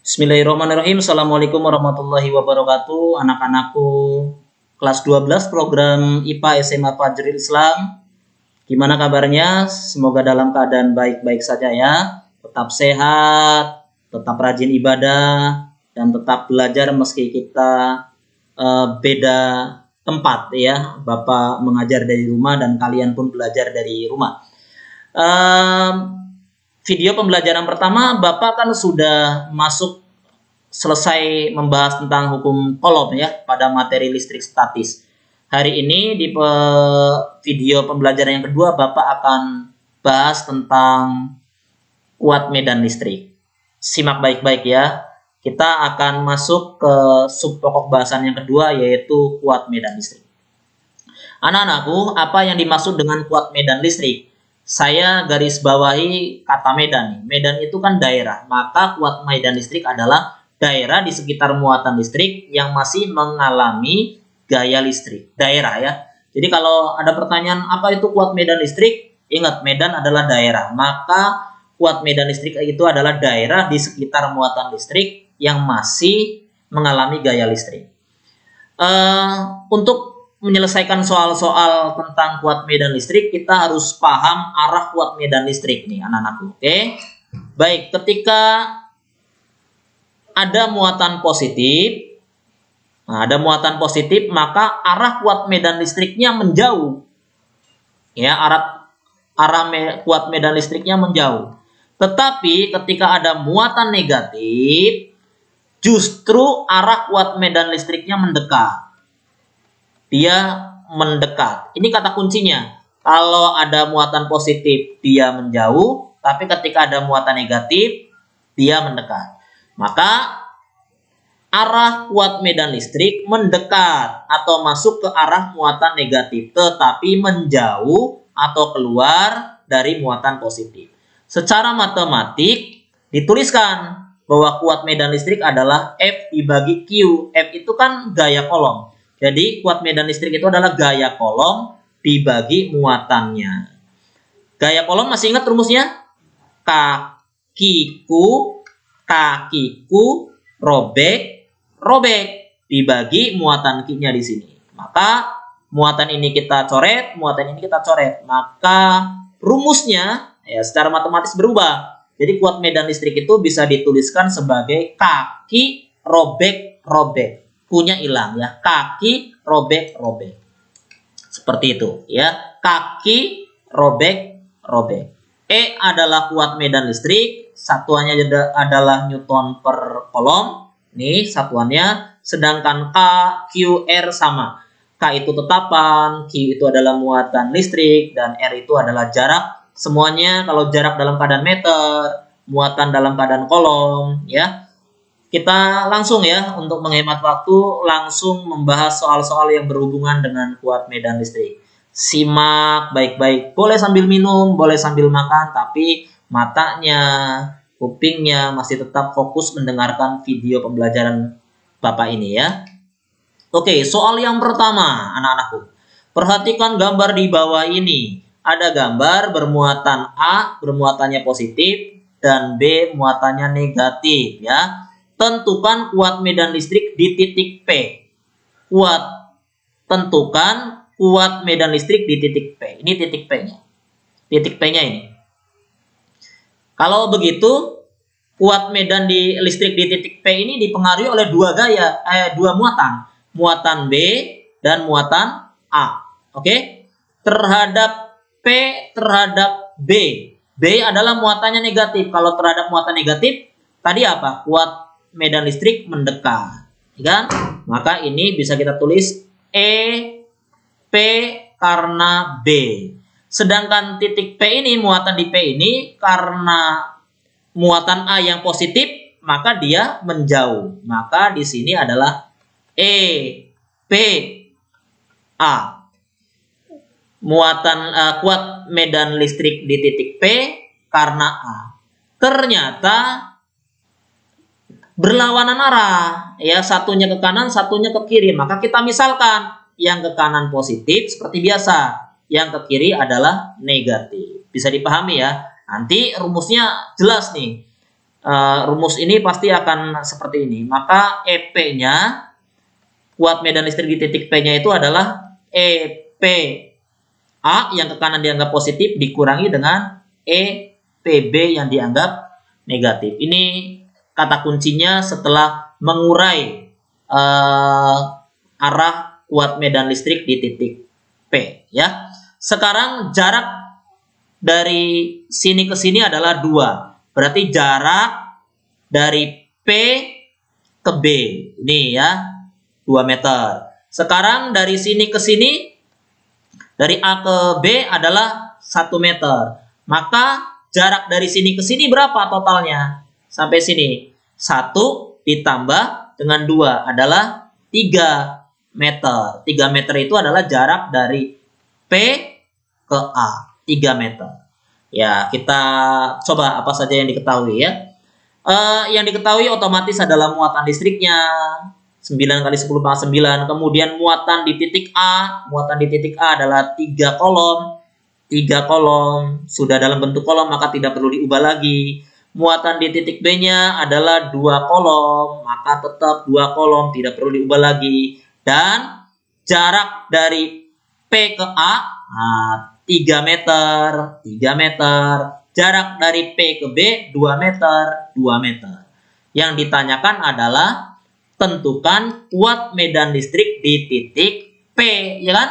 Bismillahirrahmanirrahim. Assalamualaikum warahmatullahi wabarakatuh. Anak-anakku kelas 12 program IPA SMA Fajrul Islam. Gimana kabarnya? Semoga dalam keadaan baik-baik saja ya. Tetap sehat, tetap rajin ibadah, dan tetap belajar meski kita beda tempat ya. Bapak mengajar dari rumah dan kalian pun belajar dari rumah. Video pembelajaran pertama Bapak kan sudah selesai membahas tentang hukum Coulomb ya pada materi listrik statis. Hari ini di video pembelajaran yang kedua Bapak akan bahas tentang kuat medan listrik. Simak baik-baik ya. Kita akan masuk ke sub pokok bahasan yang kedua yaitu kuat medan listrik. Anak-anakku, apa yang dimaksud dengan kuat medan listrik? Saya garis bawahi kata medan. Medan itu kan daerah, maka kuat medan listrik adalah daerah di sekitar muatan listrik yang masih mengalami gaya listrik. Daerah ya. Jadi kalau ada pertanyaan apa itu kuat medan listrik? Ingat, medan adalah daerah. Maka kuat medan listrik itu adalah daerah di sekitar muatan listrik yang masih mengalami gaya listrik. Untuk menyelesaikan soal-soal tentang kuat medan listrik, kita harus paham arah kuat medan listrik nih anak-anakku. Oke. Baik, ketika ada muatan positif, maka arah kuat medan listriknya menjauh. Ya, kuat medan listriknya menjauh. Tetapi ketika ada muatan negatif, justru arah kuat medan listriknya mendekat. Dia mendekat. Ini kata kuncinya. Kalau ada muatan positif, dia menjauh. Tapi ketika ada muatan negatif, dia mendekat. Maka arah kuat medan listrik mendekat atau masuk ke arah muatan negatif. Tetapi menjauh atau keluar dari muatan positif. Secara matematik dituliskan bahwa kuat medan listrik adalah F dibagi Q. F itu kan gaya Coulomb. Jadi kuat medan listrik itu adalah gaya Coulomb dibagi muatannya. Gaya Coulomb masih ingat rumusnya? Kakiku robek dibagi muatan Q-nya di sini. Maka muatan ini kita coret, muatan ini kita coret. Maka rumusnya ya secara matematis berubah. Jadi kuat medan listrik itu bisa dituliskan sebagai kaki robek. Q-nya hilang ya, kaki robek. Seperti itu ya, kaki robek. E adalah kuat medan listrik, satuannya adalah Newton per Coulomb. Nih satuannya, sedangkan K, Q, R sama. K itu tetapan, Q itu adalah muatan listrik, dan R itu adalah jarak. Semuanya kalau jarak dalam keadaan meter, muatan dalam keadaan Coulomb ya. Kita langsung ya, untuk menghemat waktu, langsung membahas soal-soal yang berhubungan dengan kuat medan listrik. Simak baik-baik. Boleh sambil minum, boleh sambil makan, tapi matanya, kupingnya masih tetap fokus mendengarkan video pembelajaran Bapak ini ya. Oke, soal yang pertama, anak-anakku. Perhatikan gambar di bawah ini. Ada gambar bermuatan A, bermuatannya positif, dan B, muatannya negatif ya. Tentukan kuat medan listrik di titik P. Tentukan kuat medan listrik di titik P. Ini titik P-nya. Titik P-nya ini. Kalau begitu, kuat medan di listrik di titik P ini dipengaruhi oleh dua muatan. Muatan B dan muatan A. Oke? Terhadap P, terhadap B. B adalah muatannya negatif. Kalau terhadap muatan negatif, tadi apa? Kuat medan listrik mendekat, kan? Maka ini bisa kita tulis E P karena B. Sedangkan titik P ini, muatan di P ini karena muatan A yang positif, maka dia menjauh. Maka di sini adalah E P A. Muatan kuat medan listrik di titik P karena A. Ternyata berlawanan arah ya, satunya ke kanan, satunya ke kiri. Maka kita misalkan yang ke kanan positif seperti biasa, yang ke kiri adalah negatif. Bisa dipahami ya. Nanti rumusnya jelas nih. rumus ini pasti akan seperti ini. Maka EP-nya, kuat medan listrik di titik P-nya itu adalah EPA yang ke kanan dianggap positif dikurangi dengan EPB yang dianggap negatif. Ini kata kuncinya setelah mengurai arah kuat medan listrik di titik P, ya. Sekarang jarak dari sini ke sini adalah 2. Berarti jarak dari P ke B ini ya 2 meter. Sekarang dari sini ke sini, dari A ke B adalah 1 meter. Maka jarak dari sini ke sini berapa totalnya? Sampai sini. 1 ditambah dengan 2 adalah 3 meter. 3 meter itu adalah jarak dari P ke A. 3 meter. Ya, kita coba apa saja yang diketahui ya. Yang diketahui otomatis adalah muatan listriknya 9 kali 10 pangkat 9. Kemudian muatan di titik A. Muatan di titik A adalah 3 kolom. 3 kolom. Sudah dalam bentuk kolom maka tidak perlu diubah lagi. Muatan di titik B-nya adalah 2 kolom. Maka tetap 2 kolom. Tidak perlu diubah lagi. Dan jarak dari P ke A 3 meter. 3 meter. Jarak dari P ke B 2 meter. 2 meter. Yang ditanyakan adalah tentukan kuat medan listrik di titik P, ya kan?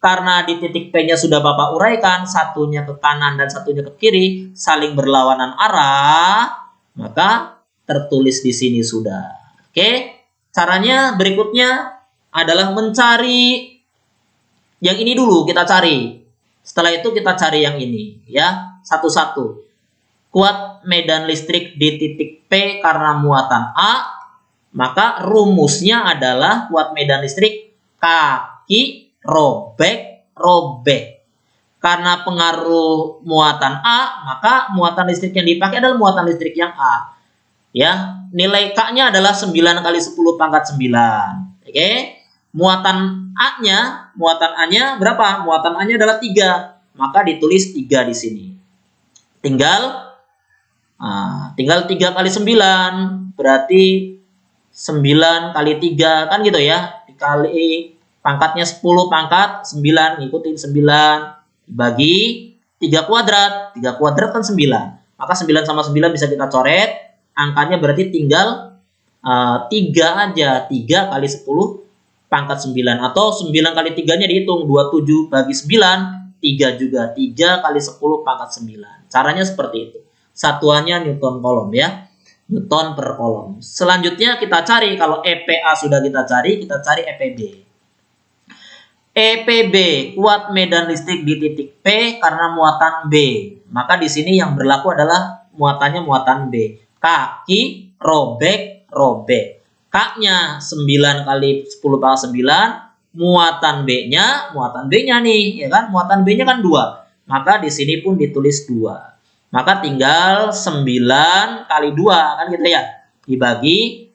Karena di titik P-nya sudah Bapak uraikan, satunya ke kanan dan satunya ke kiri, saling berlawanan arah, maka tertulis di sini sudah. Oke, caranya berikutnya adalah mencari yang ini dulu kita cari. Setelah itu kita cari yang ini, ya, satu-satu. Kuat medan listrik di titik P karena muatan A, maka rumusnya adalah kuat medan listrik kaki robek. Karena pengaruh muatan A, maka muatan listrik yang dipakai adalah muatan listrik yang A. Ya, nilai K-nya adalah 9 kali 10 pangkat 9. Oke. Muatan A-nya berapa? Muatan A-nya adalah 3. Maka ditulis 3 di sini. Tinggal 3 kali 9 berarti 9 kali 3 kan gitu ya. Dikali pangkatnya 10 pangkat 9, ngikutin 9 bagi 3 kuadrat. 3 kuadrat kan 9. Maka 9 sama 9 bisa kita coret. Angkanya berarti tinggal 3 aja. 3 kali 10 pangkat 9. Atau 9 kali 3-nya dihitung. 27 bagi 9. 3 juga. 3 kali 10 pangkat 9. Caranya seperti itu. Satuannya Newton kolom ya. Newton per kolom. Selanjutnya kita cari. Kalau EPA sudah kita cari EPB. EPB, kuat medan listrik di titik P karena muatan B. Maka di sini yang berlaku adalah muatannya muatan B. Kaki robek. K-nya 9 kali 10 pangkat 9. Muatan B-nya nih, ya kan? Muatan B-nya kan 2. Maka di sini pun ditulis 2. Maka tinggal 9 kali 2 kan gitu ya.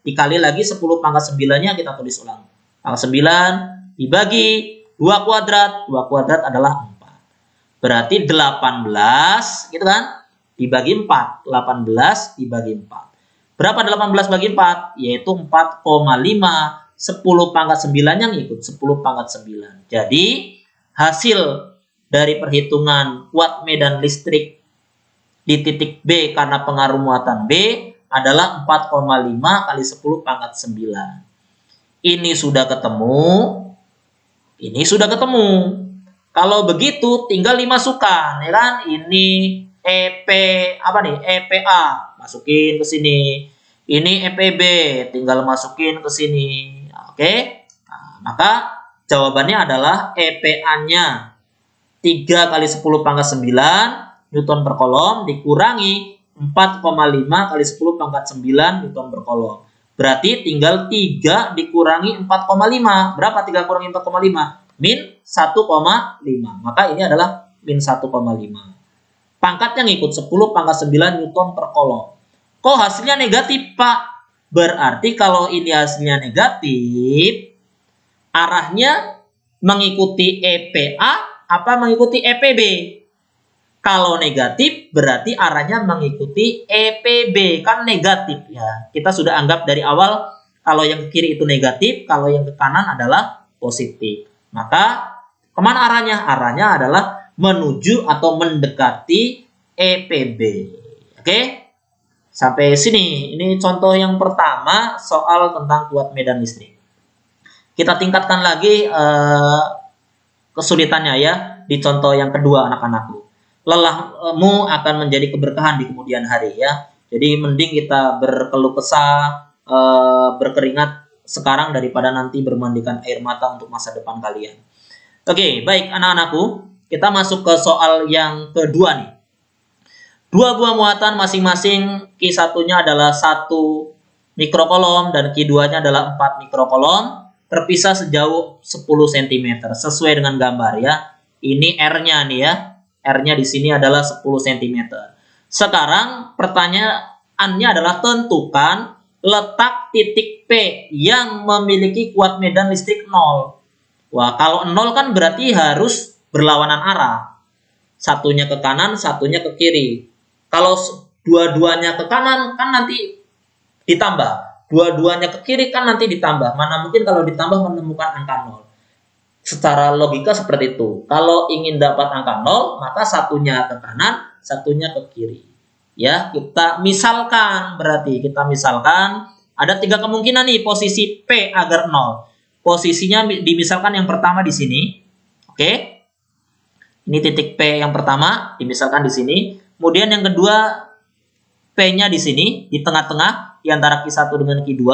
Dikali lagi 10 pangkat 9-nya kita tulis ulang. Pangkat 9 dibagi 2 kuadrat. 2 kuadrat adalah 4. Berarti 18 gitu kan. Dibagi 4. 18 dibagi 4. Berapa 18 bagi 4? Yaitu 4,5. 10 pangkat 9 yang ikut 10 pangkat 9. Jadi hasil dari perhitungan kuat medan listrik di titik B karena pengaruh muatan B adalah 4,5 kali 10 pangkat 9. Ini sudah ketemu. Kalau begitu tinggal dimasukkan, ya kan? Ini EPA masukin ke sini. Ini EPB tinggal masukin ke sini. Oke? Nah, maka jawabannya adalah EPA-nya 3 kali 10 pangkat 9 Newton per kolom dikurangi 4,5 kali 10 pangkat 9 Newton per kolom. Berarti tinggal 3 dikurangi 4,5. Berapa 3 kurangi 4,5? Min 1,5. Maka ini adalah min 1,5. Pangkatnya ngikut 10 pangkat 9 Newton per kolom. Kok hasilnya negatif, Pak? Berarti kalau ini hasilnya negatif, arahnya mengikuti EPA apa mengikuti EPB? Kalau negatif berarti arahnya mengikuti EPB, kan negatif ya. Kita sudah anggap dari awal kalau yang ke kiri itu negatif, kalau yang ke kanan adalah positif. Maka kemana arahnya? Arahnya adalah menuju atau mendekati EPB. Oke? Sampai sini. Ini contoh yang pertama soal tentang kuat medan listrik. Kita tingkatkan lagi kesulitannya ya di contoh yang kedua anak-anakku. Lelahmu akan menjadi keberkahan di kemudian hari ya. Jadi mending kita berkeluh kesah, berkeringat sekarang daripada nanti bermandikan air mata untuk masa depan kalian. Oke, baik anak-anakku, kita masuk ke soal yang kedua nih. Dua buah muatan masing-masing, Q1-nya adalah 1 mikrokolom dan Q2-nya adalah 4 mikrokolom, terpisah sejauh 10 cm sesuai dengan gambar ya. Ini R-nya nih ya. R-nya di sini adalah 10 cm. Sekarang pertanyaannya adalah tentukan letak titik P yang memiliki kuat medan listrik 0. Wah, kalau 0 kan berarti harus berlawanan arah. Satunya ke kanan, satunya ke kiri. Kalau dua-duanya ke kanan kan nanti ditambah. Dua-duanya ke kiri kan nanti ditambah. Mana mungkin kalau ditambah menemukan angka 0. Secara logika seperti itu. Kalau ingin dapat angka 0, maka satunya ke kanan, satunya ke kiri. Ya, kita misalkan, berarti kita misalkan ada 3 kemungkinan nih posisi P agar 0. Posisinya dimisalkan yang pertama di sini. Oke. Ini titik P yang pertama, dimisalkan di sini. Kemudian yang kedua P-nya di sini, di tengah-tengah di antara Q1 dengan Q2,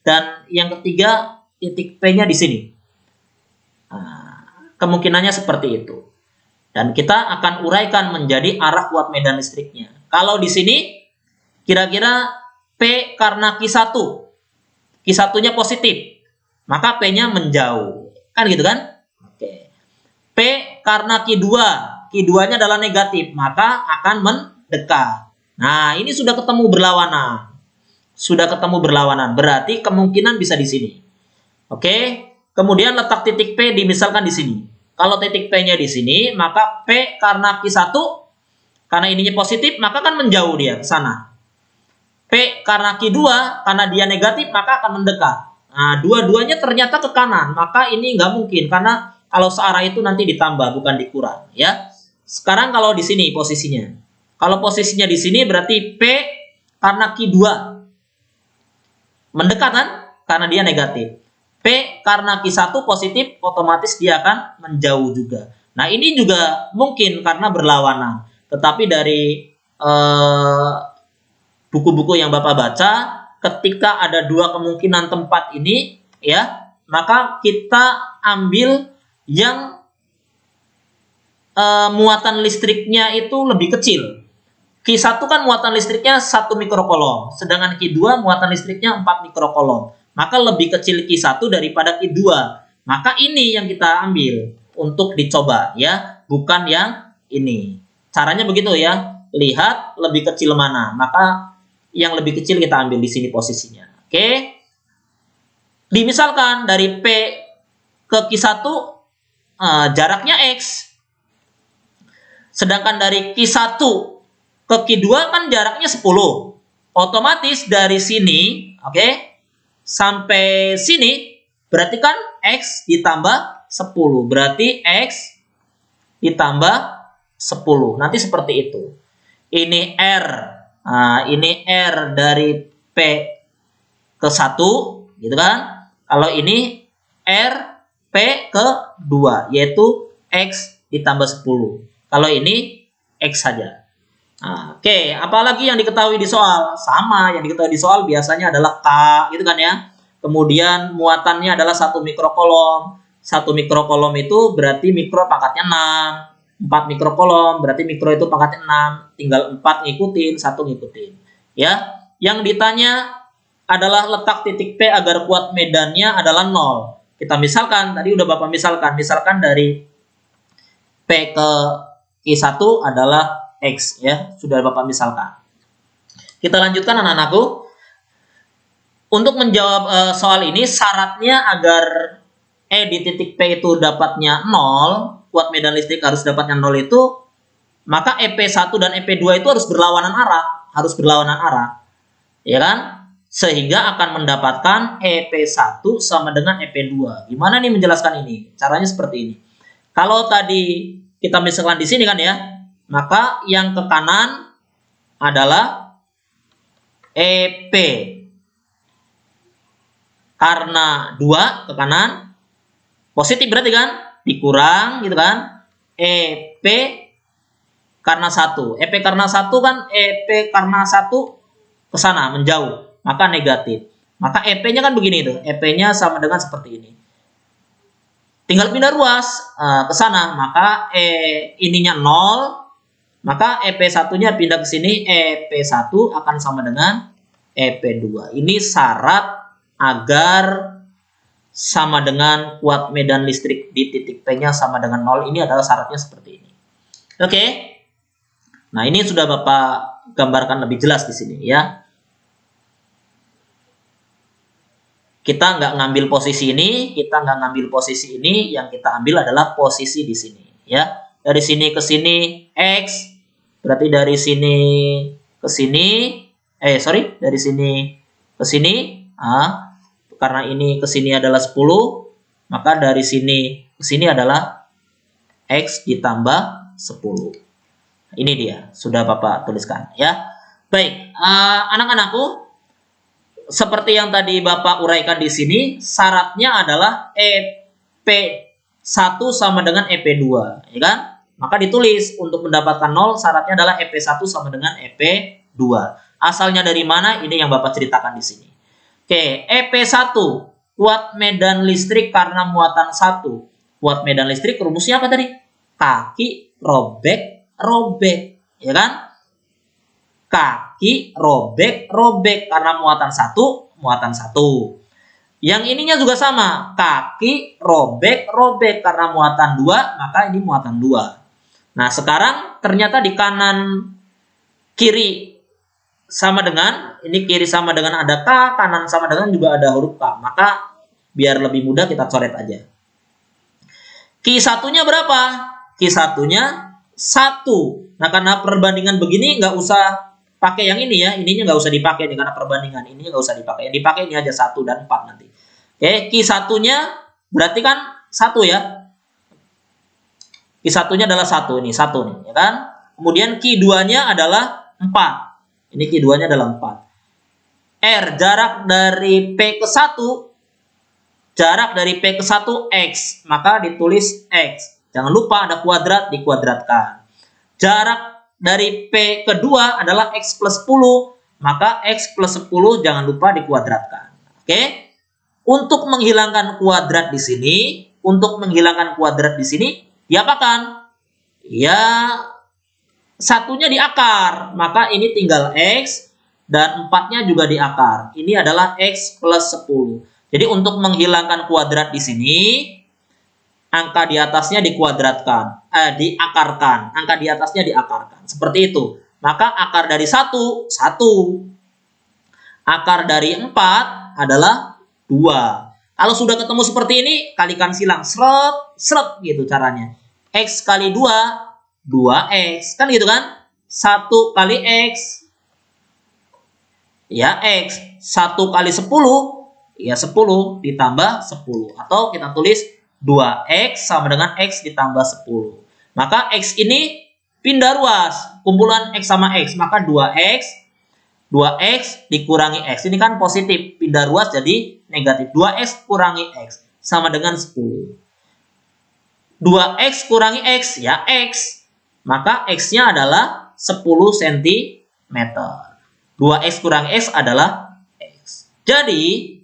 dan yang ketiga titik P-nya di sini. Nah, kemungkinannya seperti itu. Dan kita akan uraikan menjadi arah kuat medan listriknya. Kalau di sini kira-kira P karena Q1. Q1-nya positif, maka P-nya menjauh. Kan gitu kan? Oke. P karena Q2. Q2-nya adalah negatif, maka akan mendekat. Nah, ini sudah ketemu berlawanan. Sudah ketemu berlawanan. Berarti kemungkinan bisa di sini. Oke. Kemudian letak titik P dimisalkan di sini. Kalau titik P-nya di sini, maka P karena Q1, karena ininya positif, maka kan menjauh dia ke sana. P karena Q2, karena dia negatif, maka akan mendekat. Nah, dua-duanya ternyata ke kanan, maka ini nggak mungkin, karena kalau searah itu nanti ditambah, bukan dikurang. Ya. Sekarang kalau di sini posisinya. Kalau posisinya di sini berarti P karena Q2. Mendekat kan? Karena dia negatif. P karena Q1 positif, otomatis dia akan menjauh juga. Nah, ini juga mungkin karena berlawanan. Tetapi dari buku-buku yang Bapak baca, ketika ada 2 kemungkinan tempat ini, ya, maka kita ambil yang muatan listriknya itu lebih kecil. Q1 kan muatan listriknya 1 mikrokolom, sedangkan Q2 muatan listriknya 4 mikrokolom. Maka lebih kecil Q1 daripada Q2. Maka ini yang kita ambil untuk dicoba ya, bukan yang ini. Caranya begitu ya. Lihat lebih kecil mana, maka yang lebih kecil kita ambil di sini posisinya. Oke. Dimisalkan dari P ke Q1 jaraknya X. Sedangkan dari Q1 ke Q2 kan jaraknya 10. Otomatis dari sini, oke, sampai sini berarti kan X ditambah 10. Berarti X ditambah 10. Nanti seperti itu. Ini R. Nah, ini R dari P ke 1, gitu kan? Kalau ini R P ke 2, yaitu X ditambah 10. Kalau ini X saja. Nah, oke, apalagi yang diketahui di soal? Sama, yang diketahui di soal biasanya adalah K, gitu kan ya. Kemudian muatannya adalah 1 mikrokolom. 1 mikrokolom itu berarti mikro pangkatnya 6. 4 mikrokolom berarti mikro itu pangkatnya 6. Tinggal 4 ngikutin, 1 ngikutin. Ya, yang ditanya adalah letak titik P agar kuat medannya adalah 0. Kita misalkan, tadi udah Bapak misalkan dari P ke Q1 adalah X ya, sudah Bapak misalkan. Kita lanjutkan anak-anakku. Untuk menjawab soal ini, syaratnya agar di titik P itu dapatnya 0, kuat medan listrik harus dapatnya 0 itu maka EP1 dan EP2 itu harus berlawanan arah, ya kan? Sehingga akan mendapatkan EP1 sama dengan EP2. Gimana nih menjelaskan ini? Caranya seperti ini. Kalau tadi kita misalkan di sini kan ya, maka yang ke kanan adalah EP. Karena 2 ke kanan, positif berarti kan? Dikurang gitu kan? EP karena 1. EP karena 1 kan EP karena 1 ke sana, menjauh. Maka negatif. Maka EP-nya kan begini tuh. EP-nya sama dengan seperti ini. Tinggal pindah ruas ke sana. Maka ininya 0. Maka EP1-nya pindah ke sini. EP1 akan sama dengan EP2. Ini syarat agar sama dengan kuat medan listrik di titik P-nya sama dengan 0. Ini adalah syaratnya seperti ini. Oke. Nah, ini sudah Bapak gambarkan lebih jelas di sini ya. Kita nggak ngambil posisi ini, yang kita ambil adalah posisi di sini ya. Dari sini ke sini X, berarti dari sini ke sini, dari sini ke sini, karena ini ke sini adalah 10, maka dari sini ke sini adalah X ditambah 10. Ini dia, sudah Bapak tuliskan ya. Baik, anak-anakku, seperti yang tadi Bapak uraikan di sini, syaratnya adalah EP1 sama dengan EP2, ya kan? Maka ditulis untuk mendapatkan 0, syaratnya adalah EP1 sama dengan EP2. Asalnya dari mana? Ini yang Bapak ceritakan di sini. Oke, EP1, kuat medan listrik karena muatan 1. Kuat medan listrik rumusnya apa tadi? Kaki robek, ya kan? Kaki robek karena muatan 1. Yang ininya juga sama, kaki robek karena muatan 2, maka ini muatan 2. Nah, sekarang ternyata di kanan kiri sama dengan, ini kiri sama dengan ada K, kanan sama dengan juga ada huruf K. Maka biar lebih mudah kita coret aja. Q1-nya berapa? Q1-nya 1. Nah, karena perbandingan begini nggak usah pakai yang ini ya, ininya nggak usah dipakai nih karena perbandingan, ininya nggak usah dipakai. Yang dipakai ini aja 1 dan 4 nanti. Oke, Q1-nya berarti kan 1 ya. Q1-nya adalah 1 ini, 1 nih, ya kan? Kemudian Q2-nya adalah 4. Ini Q2-nya adalah 4. R, jarak dari P ke 1, X, maka ditulis X. Jangan lupa ada kuadrat, dikuadratkan. Jarak dari P kedua adalah X plus 10, maka X plus 10 jangan lupa dikuadratkan. Oke? Untuk menghilangkan kuadrat di sini, diapakan? Ya, satunya di akar, maka ini tinggal X, dan 4-nya juga di akar. Ini adalah X plus 10. Jadi untuk menghilangkan kuadrat di sini, angka di atasnya diakarkan. Angka di atasnya diakarkan. Seperti itu. Maka akar dari 1, 1. Akar dari 4 adalah 2. Kalau sudah ketemu seperti ini, kalikan silang. Seret gitu caranya. X kali 2, 2X. Kan gitu kan? 1 kali X. Ya, X. 1 kali 10. Ya, 10 ditambah 10. Atau kita tulis 2X sama dengan X ditambah 10. Maka X ini pindah ruas. Kumpulan X sama X. Maka 2X dikurangi X. Ini kan positif. Pindah ruas jadi negatif. 2X kurangi X sama dengan 10. 2X kurangi X. Ya X. Maka X-nya adalah 10 cm. 2X kurangi X adalah X. Jadi,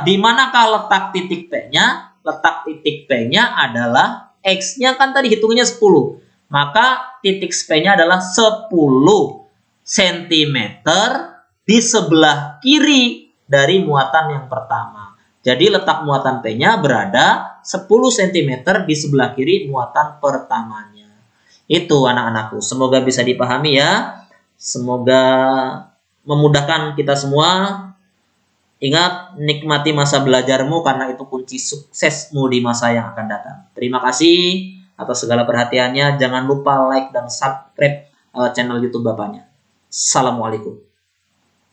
di manakah letak titik P-nya? Letak titik P-nya adalah X-nya kan tadi hitungnya 10. Maka titik P-nya adalah 10 cm di sebelah kiri dari muatan yang pertama. Jadi letak muatan P-nya berada 10 cm di sebelah kiri muatan pertamanya. Itu anak-anakku. Semoga bisa dipahami ya. Semoga memudahkan kita semua. Ingat, nikmati masa belajarmu karena itu kunci suksesmu di masa yang akan datang. Terima kasih. atas segala perhatiannya. Jangan lupa like dan subscribe channel YouTube Bapaknya. Assalamualaikum.